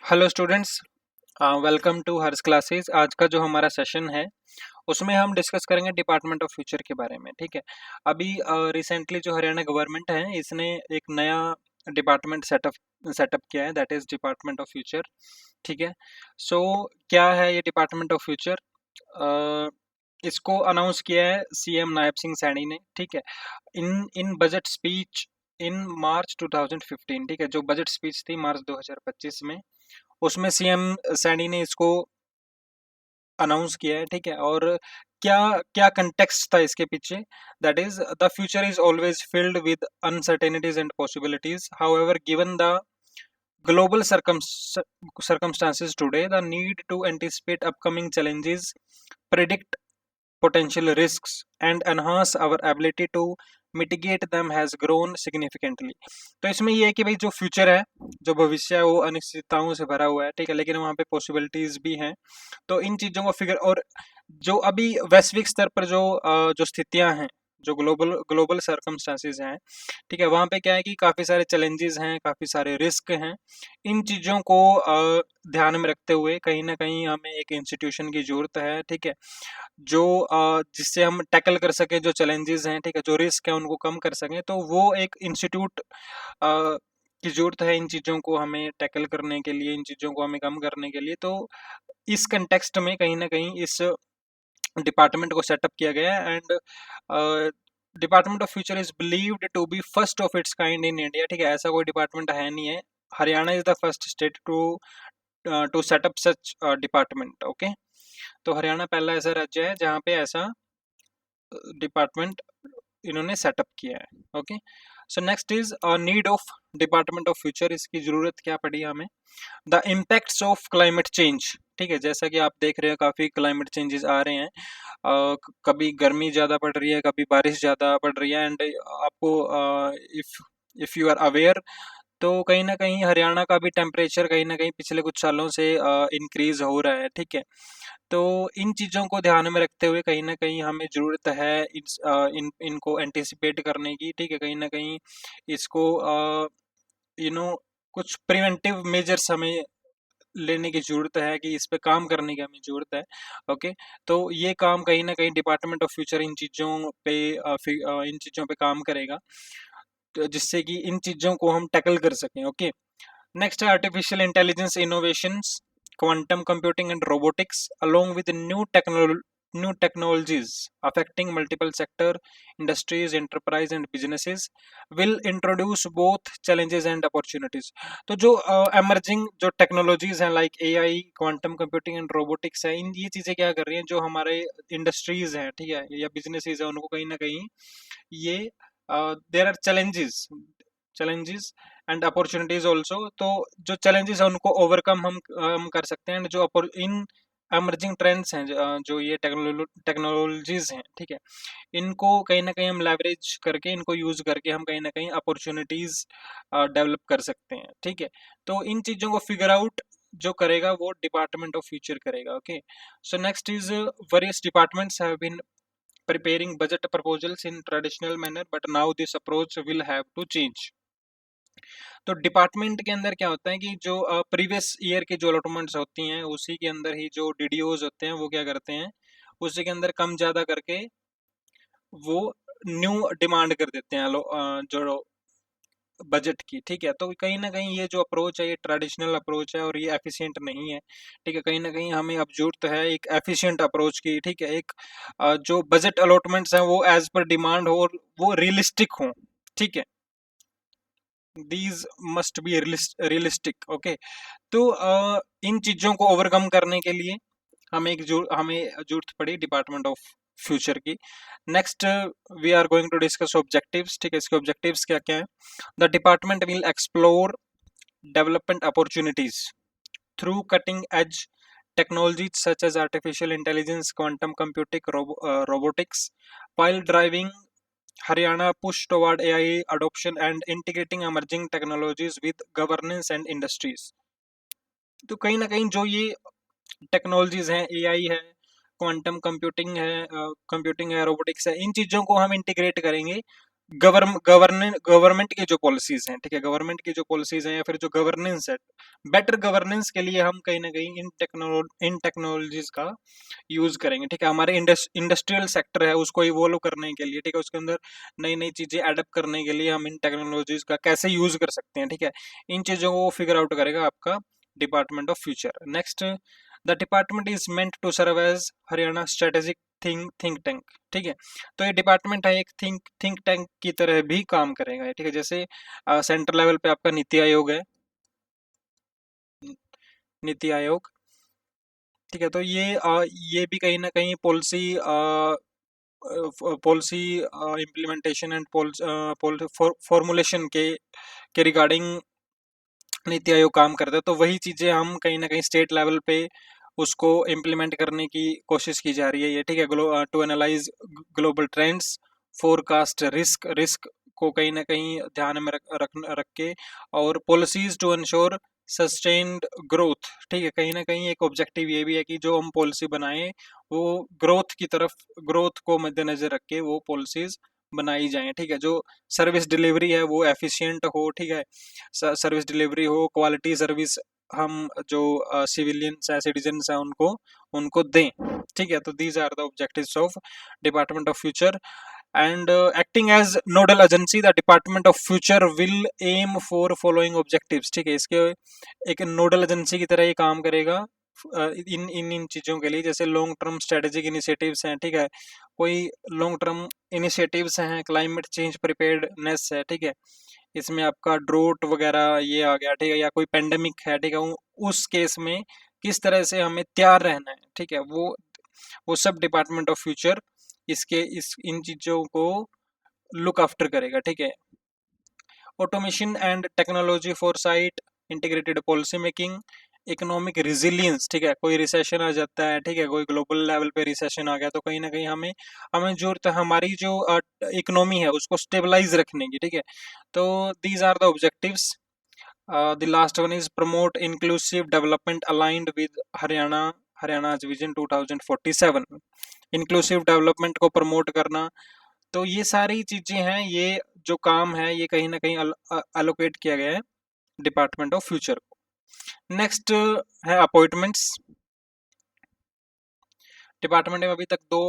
Hello students, welcome to Harsh classes. आज का जो हमारा सेशन है उसमें हम डिस्कस करेंगे डिपार्टमेंट ऑफ फ्यूचर के बारे में। ठीक है। अभी रिसेंटली जो हरियाणा गवर्नमेंट है इसने एक नया डिपार्टमेंट सेटअप किया है, that is department of future. ठीक है। सो क्या है ये डिपार्टमेंट ऑफ फ्यूचर? इसको अनाउंस किया है सीएम नायब सिंह सैनी ने। ठीक है। इन इन बजट स्पीच इन मार्च 2015। ठीक है, जो बजट स्पीच थी मार्च 2025 में, उसमें सीएम सैनी ने इसको अनाउंस किया है। ठीक है। और क्या क्या कंटेक्स्ट था इसके पीछे? That is the future is always filled with uncertainties and possibilities, however given the global circumstances today, the need to anticipate upcoming challenges, predict potential risks, and enhance our ability to mitigate them has grown significantly। तो इसमें ये है कि भाई जो future है, जो भविष्य है, वो अनिश्चितताओं से भरा हुआ है। ठीक है, लेकिन वहाँ पे पॉसिबिलिटीज भी हैं। तो इन चीज़ों को फिगर, और जो अभी वैश्विक स्तर पर जो स्थितियां हैं, जो ग्लोबल ग्लोबल सर्कमस्टांसेस हैं, ठीक है, वहाँ पे क्या है कि काफ़ी सारे चैलेंजेस हैं, काफ़ी सारे रिस्क हैं। इन चीज़ों को ध्यान में रखते हुए कहीं ना कहीं हमें एक इंस्टीट्यूशन की ज़रूरत है। ठीक है, जो जिससे हम टैकल कर सकें जो चैलेंजेस हैं, ठीक है, जो रिस्क है उनको कम कर सकें। तो वो एक इंस्टीट्यूट की ज़रूरत है इन चीज़ों को हमें टैकल करने के लिए, इन चीज़ों को हमें कम करने के लिए। तो इस कंटेक्स्ट में कहीं ना कहीं इस डिपार्टमेंट को सेटअप किया गया है। And department of future is believed to be first of its kind in India. ठीक है, ऐसा कोई डिपार्टमेंट है नहीं है। Haryana is the first state to setup such department. Okay, तो हरियाणा पहला ऐसा राज्य है जहाँ पे ऐसा डिपार्टमेंट इन्होंने सेटअप किया है। Okay, so next is need of department of future. इसकी जरूरत क्या पड़ी हमें? The impacts of climate change. ठीक है, जैसा कि आप देख रहे हैं काफ़ी क्लाइमेट चेंजेस आ रहे हैं। कभी गर्मी ज़्यादा पड़ रही है, कभी बारिश ज़्यादा पड़ रही है। एंड आपको इफ़ यू आर अवेयर, तो कहीं ना कहीं हरियाणा का भी टेम्परेचर कहीं ना कहीं पिछले कुछ सालों से इंक्रीज हो रहा है। ठीक है, तो इन चीज़ों को ध्यान में रखते हुए कहीं ना कहीं हमें ज़रूरत है इनको एंटिसिपेट करने की। ठीक है, कहीं ना कहीं इसको यू नो कुछ प्रिवेंटिव मेजर्स हमें लेने की ज़रूरत है, कि इस पे काम करने की हमें ज़रूरत है। ओके, तो ये काम कहीं ना कहीं डिपार्टमेंट ऑफ फ्यूचर इन चीज़ों पे काम करेगा, तो जिससे कि इन चीज़ों को हम टैकल कर सकें। ओके, नेक्स्ट है artificial intelligence innovations, quantum computing and robotics along with new technologies affecting multiple sector industries, enterprise and businesses will introduce both challenges and opportunities। तो जो emerging जो टेक्नोलॉजीज हैं like AI, quantum computing and robotics है, इन ये चीज़ें क्या कर रही हैं, जो हमारे इंडस्ट्रीज हैं, ठीक है, या बिजनेसेस है, उनको कहीं ना कहीं ये there are challenges and opportunities also. तो जो चैलेंजेस है उनको ओवरकम हम कर सकते हैं। जो इन एमर्जिंग ट्रेंड्स हैं, जो ये टेक्नोलॉजीज हैं, ठीक है, इनको कहीं ना कहीं हम लेवरेज करके, इनको यूज करके हम कहीं ना कहीं अपॉर्चुनिटीज डेवलप कर सकते हैं। ठीक है, तो इन चीज़ों को फिगर आउट जो करेगा वो डिपार्टमेंट ऑफ फ्यूचर करेगा। Okay, so next is various departments have been preparing budget proposals in traditional manner, but now this approach will have to change। तो डिपार्टमेंट के अंदर क्या होता है कि जो प्रीवियस ईयर की जो अलॉटमेंट्स होती हैं उसी के अंदर ही जो डीडीओज होते हैं वो क्या करते हैं, उसी के अंदर कम ज़्यादा करके वो न्यू डिमांड कर देते हैं जो बजट की। ठीक है, तो कहीं ना कहीं ये जो अप्रोच है ये ट्रेडिशनल अप्रोच है और ये एफिशिएंट नहीं है। ठीक है, कहीं ना कहीं हमें अब जरूरत है एक एफिशिएंट अप्रोच की। ठीक है, एक जो बजट अलॉटमेंट्स हैं वो एज पर डिमांड हो और वो रियलिस्टिक हो। ठीक है, these must be realistic. Okay, तो इन चीज़ों को ओवरकम करने के लिए हमें जरूरत पड़ी डिपार्टमेंट ऑफ फ्यूचर की। Next we are going to discuss objectives. ठीक है, इसके ऑब्जेक्टिव्स क्या क्या है? The department will explore development opportunities through cutting edge technologies such as artificial intelligence, quantum computing, robotics, while driving Haryana push toward AI adoption and integrating emerging technologies with governance and industries। तो कहीं ना कहीं जो ये technologies हैं, AI है, quantum computing है, robotics है, इन चीज़ों को हम इंटीग्रेट करेंगे गवर्नमेंट की जो पॉलिसीज हैं, ठीक है, गवर्नमेंट की जो पॉलिसीज हैं या फिर जो गवर्नेंस है, बेटर गवर्नेंस के लिए हम कहीं ना कहीं इन टेक्नोलॉजीज का यूज करेंगे, ठीक है। हमारे इंडस्ट्रियल सेक्टर है उसको इवोल्व करने के लिए, ठीक है, उसके अंदर नई नई चीजें एडप्ट करने के लिए हम इन टेक्नोलॉजीज का कैसे यूज कर सकते हैं, ठीक है। इन चीजों को फिगर आउट करेगा आपका department of future. Next, the department is meant to serve as Haryana strategic think tank, ठीक है। तो ये डिपार्टमेंट है एक थिंक टैंक की तरह भी काम करेगा, ठीक है। जैसे सेंट्रल लेवल पे आपका नीति आयोग है, नीति आयोग, ठीक है। तो ये भी कहीं ना कहीं पॉलिसी इम्प्लीमेंटेशन एंड फॉर्मुलेशन के रिगार्डिंग नीति आयोग काम करता है। तो वही चीजें हम कहीं ना कहीं स्टेट लेवल पे उसको इम्प्लीमेंट करने की कोशिश की जा रही है, ये ठीक है। To analyse global trends, forecast risk को कहीं ना कहीं ध्यान में रख के, और policies to ensure sustained growth, ठीक है। कहीं ना कहीं एक ऑब्जेक्टिव ये भी है कि जो हम पॉलिसी बनाएं वो ग्रोथ को मद्देनजर रख के वो पॉलिसीज बनाई जाएं, ठीक है। जो सर्विस डिलीवरी है वो एफिशिएंट हो, ठीक है, सर्विस डिलीवरी हो, क्वालिटी सर्विस हम जो सिविलियंस है, सिटीजन्स हैं, उनको उनको दें, ठीक है। तो these are the objectives of department of future. And acting as nodal agency, the department of future will aim for following objectives, ठीक है। इसके एक नोडल एजेंसी की तरह ये काम करेगा इन इन इन चीजों के लिए। जैसे लॉन्ग टर्म स्ट्रेटेजिक इनिशिएटिव्स हैं, ठीक है, कोई लॉन्ग टर्म इनिशिएटिव्स हैं, क्लाइमेट चेंज प्रिपेयर्डनेस है, ठीक है, इसमें आपका ड्रोट वगैरह ये आ गया, ठीक है, या कोई पेंडेमिक है, ठीक है, उस केस में किस तरह से हमें तैयार रहना है, ठीक है, वो सब डिपार्टमेंट ऑफ फ्यूचर इस इन चीजों को लुक आफ्टर करेगा, ठीक है। Automation and technology Forsyte, integrated policy making, economic resilience, ठीक है, कोई रिसेशन आ जाता है, ठीक है, कोई ग्लोबल लेवल पे रिसेशन आ गया तो कहीं ना कहीं हमें हमें जरूरत है हमारी जो इकोनॉमी है उसको स्टेबलाइज रखने की, ठीक है। तो these are the objectives. The last one is promote inclusive development aligned with Haryana vision 2047, inclusive development को प्रमोट करना। तो ये सारी चीजें हैं, ये जो काम है ये कहीं ना कहीं अलोकेट किया गया है डिपार्टमेंट ऑफ फ्यूचर को। नेक्स्ट है अपॉइंटमेंट्स। डिपार्टमेंट में अभी तक दो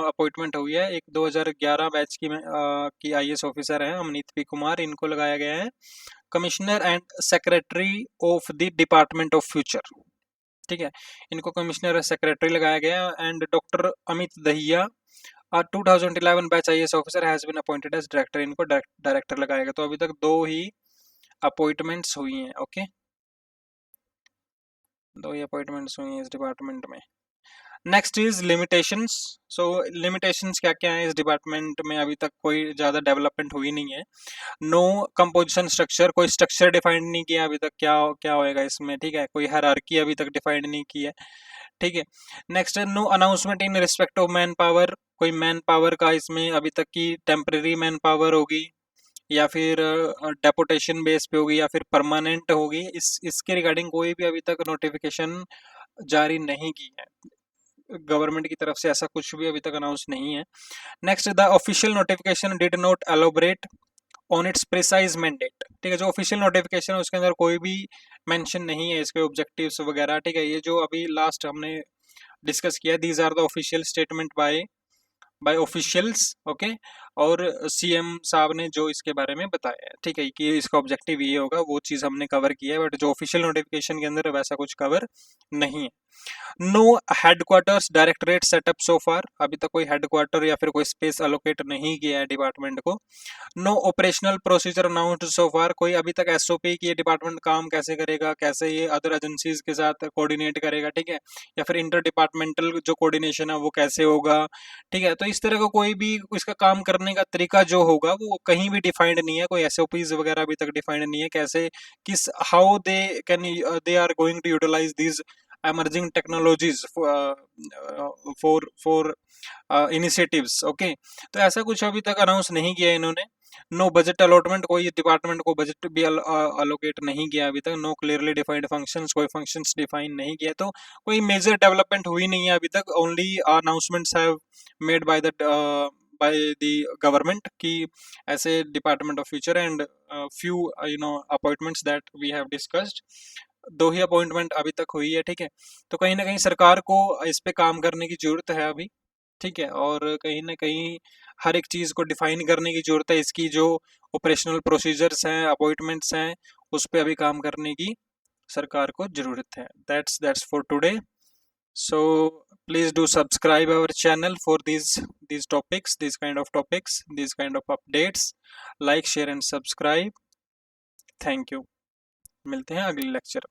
अपॉइंटमेंट हुई है। एक 2011 बैच की आईएएस ऑफिसर है अमनीत पी कुमार, इनको लगाया गया है commissioner and secretary of the department of future, ठीक है, इनको कमिश्नर और सेक्रेटरी लगाया गया। And doctor Amit Dahiya 2011 batch IAS officer has been appointed as director, इनको डायरेक्टर लगाया गया। तो अभी तक दो ही अपॉइंटमेंट्स हुई हैं, ओके, दो ही अपॉइंटमेंट्स हुई हैं इस डिपार्टमेंट में। Next is limitations. So limitations क्या क्या है इस डिपार्टमेंट में, अभी तक कोई ज़्यादा डेवलपमेंट हुई नहीं है। नो कंपोजिशन स्ट्रक्चर, कोई स्ट्रक्चर डिफाइंड नहीं किया अभी तक, क्या क्या होएगा इसमें, ठीक है, कोई हायरार्की अभी तक डिफाइंड नहीं की है, ठीक है। नेक्स्ट है no announcement in respect of man power, कोई मैन पावर का इसमें अभी तक की टेम्पररी मैन पावर होगी या फिर डेपुटेशन बेस पे होगी या फिर परमानेंट होगी, इसके रिगार्डिंग कोई भी अभी तक नोटिफिकेशन जारी नहीं की है गवर्नमेंट की तरफ से, ऐसा कुछ भी अभी तक अनाउंस नहीं है। Next, the official notification did not elaborate on it's precise mandate, ठीक है, जो ऑफिशियल नोटिफिकेशन है उसके अंदर कोई भी मेंशन नहीं है इसके ऑब्जेक्टिव्स वगैरह, ठीक है। ये जो अभी लास्ट हमने डिस्कस किया, these are the official statement by officials, okay, और सीएम साहब ने जो इसके बारे में बताया है, ठीक है, कि इसका ऑब्जेक्टिव ये होगा, वो चीज़ हमने कवर किया है, बट जो ऑफिशियल नोटिफिकेशन के अंदर है वैसा कुछ कवर नहीं है। नो हेडक्वार्टर्स डायरेक्टरेट सेटअप सो फार, अभी तक कोई हेडक्वार्टर या फिर कोई स्पेस अलोकेट नहीं किया है डिपार्टमेंट को। नो ऑपरेशनल प्रोसीजर अनाउंस्ड सो फार, कोई अभी तक एसओपी की ये डिपार्टमेंट काम कैसे करेगा, कैसे ये अदर एजेंसीज के साथ कोऑर्डिनेट करेगा, ठीक है, या फिर इंटर डिपार्टमेंटल जो कोऑर्डिनेशन है वो कैसे होगा, ठीक है। तो इस तरह का कोई भी इसका काम करने का तरीका जो होगा वो कहीं भी डिफाइंड नहीं है, कोई एसओपीज वगैरह अभी तक डिफाइंड नहीं है, कैसे किस how they are going to utilise these emerging technologies for initiatives, okay. तो ऐसा कुछ अभी तक अनाउंस नहीं किया इन्होंने। नो बजट अलॉटमेंट, कोई डिपार्टमेंट को बजट भी अलोकेट नहीं किया अभी तक। नो क्लियरली डिफाइंड फंक्शंस, कोई फंक्शंस डिफाइन नहीं किया, तो कोई मेजर डेवलपमेंट हुई नहीं है अभी तक। Only announcements have made by the by the government कि ऐसे department of future and few appointments that we have discussed, 2 ही अपॉइंटमेंट अभी तक हुई है, ठीक है। तो कहीं ना कहीं सरकार को इस पे काम करने की जरूरत है अभी, ठीक है। और कहीं ना कहीं हर एक चीज़ को डिफाइन करने की जरूरत है, इसकी जो ऑपरेशनल प्रोसीजर्स हैं, अपॉइंटमेंट्स हैं, उस पे अभी काम करने की सरकार को जरूरत है। That's for today. So please do subscribe our channel for these topics, these kind of updates. Like, share and subscribe. Thank you. मिलते हैं अगले लेक्चर।